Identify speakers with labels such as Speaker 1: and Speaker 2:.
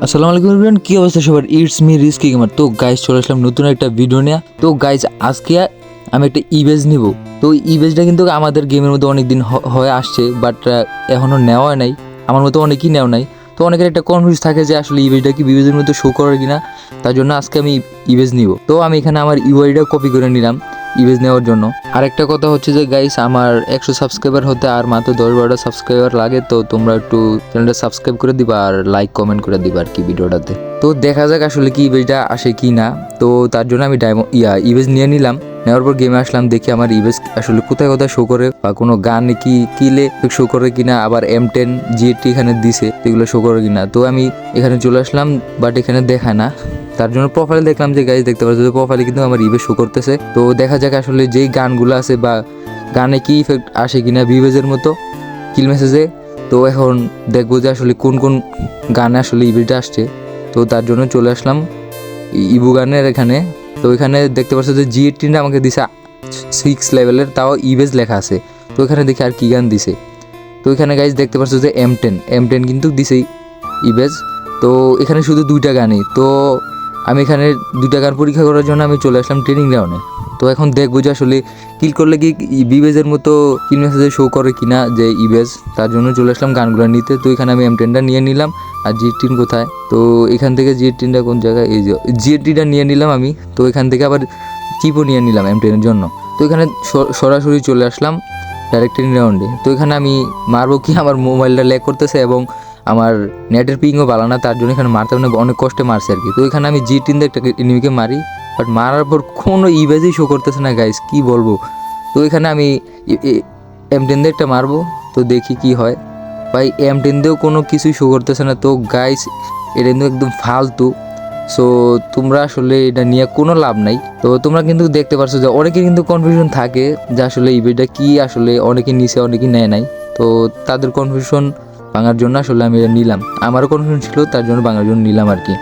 Speaker 1: আসসালামু আলাইকুম এভরিওয়ান, কি অবস্থা সবার? It's me risky gamer. তো গাইজ চলে আসলাম নতুন একটা ভিডিও নিয়ে। তো গাইজ আজকে আমি একটা ইভেজ নিব। তো ইভেজটা কিন্তু আমাদের গেমের মধ্যে অনেক দিন হয়ে আসছে, বাট এখনও নেওয়া নাই। আমার মতো অনেকেই নেওয়া নাই। তো অনেকের একটা কনফিউজ থাকে যে আসলে ইভেজটা কি ইভেজের মধ্যে শো করে কিনা। তার জন্য আজকে আমি ইভেজ নিব। তো আমি এখানে আমার ইউআইডিটা কপি করে নিলাম ইভেজ নেওয়ার জন্য। আরেকটা কথা হচ্ছে যে গাইস, আমার 100 সাবস্ক্রাইবার হতে আর মাত্র 10-12টা সাবস্ক্রাইবার লাগে। তো তোমরা একটু চ্যানেলটা সাবস্ক্রাইব করে দিবা আর লাইক কমেন্ট করে দিবা আর কি ভিডিওটাতে। তো দেখা যাক আসলে কি ইভেজটা আসে কি না। তো তার জন্য আমি ইভেজ নিয়ে নিলাম। নেওয়ার পর গেমে আসলাম, দেখি আমার ইভেজ আসলে কোথায় কোথায় শো করে, বা কোনো গান কি কিলে শো করে কিনা, আবার M10 GT এখানে দিছে এগুলো শো করে কিনা। তো আমি এখানে চলে আসলাম, বাট এখানে দেখায় না। তার জন্য প্রোফাইল দেখলাম যে গাইজ দেখতে পাচ্ছ যে প্রোফাইলে কিন্তু আমার ইভেজ শো করতেছে। তো দেখা যাক আসলে যেই গানগুলো আছে বা গানে কি ইফেক্ট আসে কিনা ভিভেজের মতো কিল মেসেজে। তো এখন দেখবো যে আসলে কোন কোন গানে আসলে ইভেজটা আসছে। তো তার জন্য চলে আসলাম ইবু গানের এখানে। তো এখানে দেখতে পাচ্ছ যে G18 আমাকে দিছে 6 লেভেলের, তাও ইভেজ লেখা আছে। তো এখানে দেখি আর কি গান দিছে। তো এখানে গাইজ দেখতে পাচ্ছ যে M10 কিন্তু দিছেই ইভেজ। তো এখানে শুধু 2টা গানই। তো আমি এখানে 2টা গান পরীক্ষা করার জন্য আমি চলে আসলাম ট্রেনিং গ্রাউন্ডে। তো এখন দেখবো যে আসলে কিল করলে কি ইভেজের মতো কিল মেসেজে শো করে কিনা যে ইভেজ। তার জন্য চলে আসলাম গানগুলো নিতে। তো এখানে আমি M10টা নিয়ে নিলাম। আর G18 কোথায়? তো এখান থেকে G18টা কোন জায়গায়? এই যে G18টা নিয়ে নিলাম আমি। তো এখান থেকে আবার চিপও নিয়ে নিলাম M10-এর জন্য। তো এখানে সরাসরি চলে আসলাম ডাইরেক্ট ট্রেনিং গ্রাউন্ডে। তো এখানে আমি মারবো কি, আমার মোবাইলটা ল্যাগ করতেছে এবং আমার নেটের পিংও ভালো না। তার জন্য এখানে মারতে অনেক কষ্টে মারছে আর কি। তো এখানে আমি G18 দিয়ে একটা এনিমিকে মারি, বাট মারার পর কোনো ইভেজই শো করতেছে না গাইস, কি বলবো। তো এখানে আমি M10 দিয়ে একটা মারবো, তো দেখি কি হয়। ভাই M10 দিয়েও কোনো কিছুই শো করতেছে না। তো গাইস এটা কিন্তু একদম ফালতু। সো তোমরা আসলে এটা নিয়ে কোনো লাভ নাই। তো তোমরা কিন্তু দেখতে পারছো যে অনেকে কিন্তু কনফিউশন থাকে যে আসলে ইভেন্টটা কি, আসলে অনেকে নিছে অনেকে নেয় নাই। তো তাদের কনফিউশন ভাঙার জন্য আসলে আমি এটা নিলাম। আমারও কনফিউশন ছিল, তার জন্য ভাঙার জন্য নিলাম আর কি।